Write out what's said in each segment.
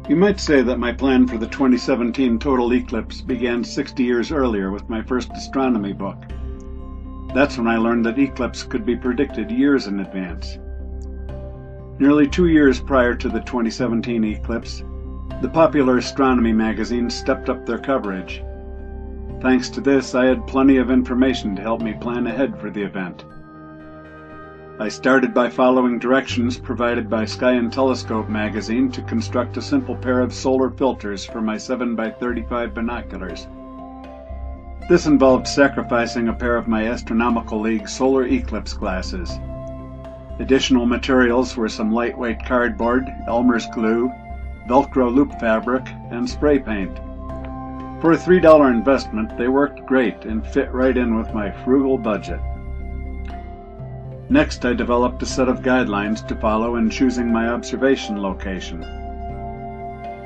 You might say that my plan for the 2017 total eclipse began 60 years earlier with my first astronomy book. That's when I learned that eclipse could be predicted years in advance. Nearly 2 years prior to the 2017 eclipse, the popular astronomy magazine stepped up their coverage. Thanks to this, I had plenty of information to help me plan ahead for the event. I started by following directions provided by Sky and Telescope magazine to construct a simple pair of solar filters for my 7x35 binoculars. This involved sacrificing a pair of my Astronomical League solar eclipse glasses. Additional materials were some lightweight cardboard, Elmer's glue, Velcro loop fabric, and spray paint. For a $3 investment, they worked great and fit right in with my frugal budget. Next, I developed a set of guidelines to follow in choosing my observation location.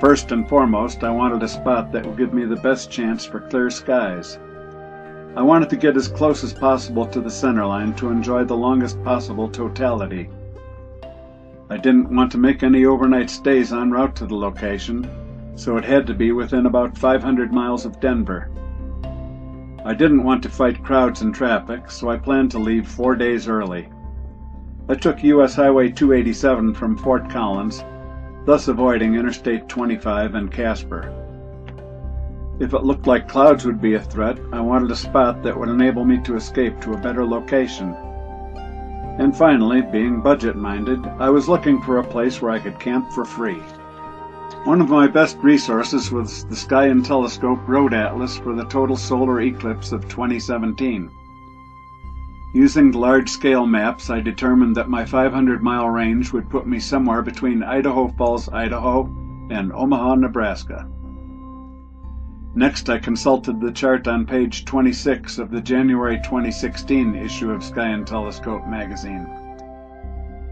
First and foremost, I wanted a spot that would give me the best chance for clear skies. I wanted to get as close as possible to the centerline to enjoy the longest possible totality. I didn't want to make any overnight stays en route to the location, so it had to be within about 500 miles of Denver. I didn't want to fight crowds and traffic, so I planned to leave 4 days early. I took U.S. Highway 287 from Fort Collins, thus avoiding Interstate 25 and Casper. If it looked like clouds would be a threat, I wanted a spot that would enable me to escape to a better location. And finally, being budget-minded, I was looking for a place where I could camp for free. One of my best resources was the Sky and Telescope Road Atlas for the total solar eclipse of 2017. Using the large-scale maps, I determined that my 500-mile range would put me somewhere between Idaho Falls, Idaho, and Omaha, Nebraska. Next, I consulted the chart on page 26 of the January 2016 issue of Sky and Telescope magazine.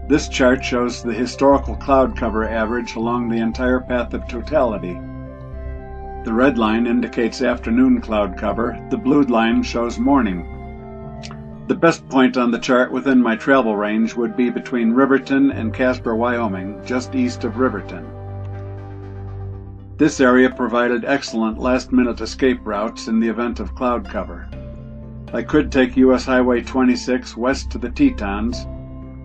This chart shows the historical cloud cover average along the entire path of totality. The red line indicates afternoon cloud cover, the blue line shows morning. The best point on the chart within my travel range would be between Riverton and Casper, Wyoming, just east of Riverton. This area provided excellent last-minute escape routes in the event of cloud cover. I could take U.S. Highway 26 west to the Tetons,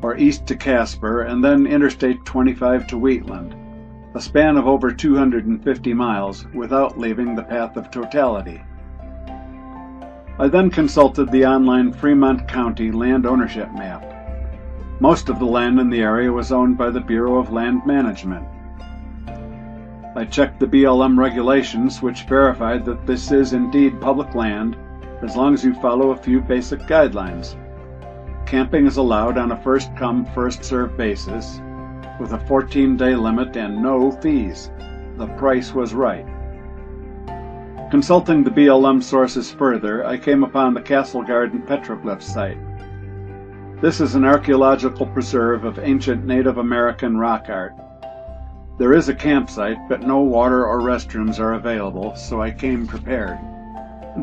or east to Casper, and then Interstate 25 to Wheatland, a span of over 250 miles without leaving the path of totality. I then consulted the online Fremont County land ownership map. Most of the land in the area was owned by the Bureau of Land Management. I checked the BLM regulations, which verified that this is indeed public land, as long as you follow a few basic guidelines. Camping is allowed on a first-come, first-served basis, with a 14-day limit and no fees. The price was right. Consulting the BLM sources further, I came upon the Castle Garden petroglyph site. This is an archaeological preserve of ancient Native American rock art. There is a campsite, but no water or restrooms are available, so I came prepared.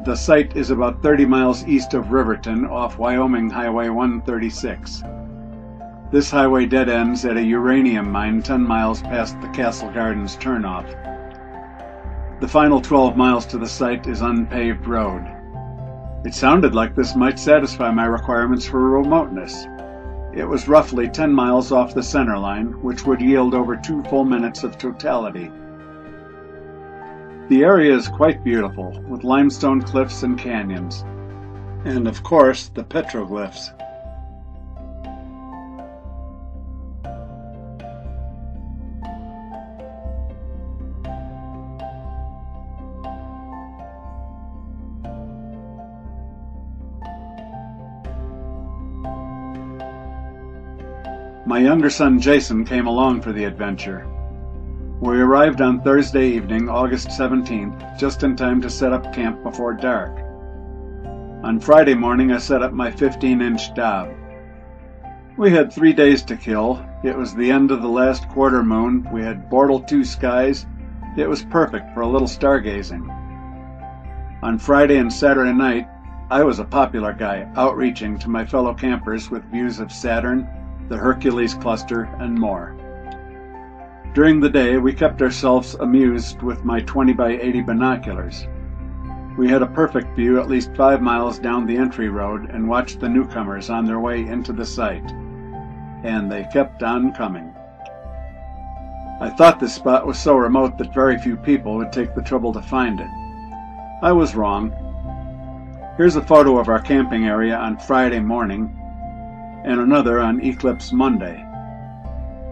The site is about 30 miles east of Riverton off Wyoming Highway 136. This highway dead ends at a uranium mine 10 miles past the Castle Gardens turnoff. The final 12 miles to the site is unpaved road. It sounded like this might satisfy my requirements for remoteness. It was roughly 10 miles off the center line, which would yield over 2 full minutes of totality. The area is quite beautiful, with limestone cliffs and canyons. And of course, the petroglyphs. My younger son Jason came along for the adventure. We arrived on Thursday evening, August 17th, just in time to set up camp before dark. On Friday morning I set up my 15-inch Dob. We had 3 days to kill. It was the end of the last quarter moon. We had Bortle 2 skies. It was perfect for a little stargazing. On Friday and Saturday night, I was a popular guy, outreaching to my fellow campers with views of Saturn, the Hercules cluster, and more. During the day, we kept ourselves amused with my 20 by 80 binoculars. We had a perfect view at least 5 miles down the entry road and watched the newcomers on their way into the site. And they kept on coming. I thought this spot was so remote that very few people would take the trouble to find it. I was wrong. Here's a photo of our camping area on Friday morning and another on Eclipse Monday.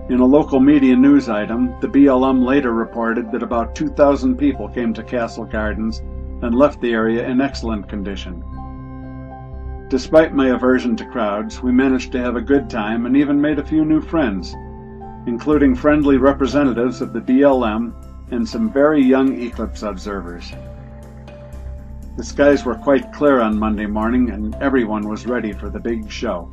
In a local media news item, the BLM later reported that about 2,000 people came to Castle Gardens and left the area in excellent condition. Despite my aversion to crowds, we managed to have a good time and even made a few new friends, including friendly representatives of the BLM and some very young eclipse observers. The skies were quite clear on Monday morning and everyone was ready for the big show.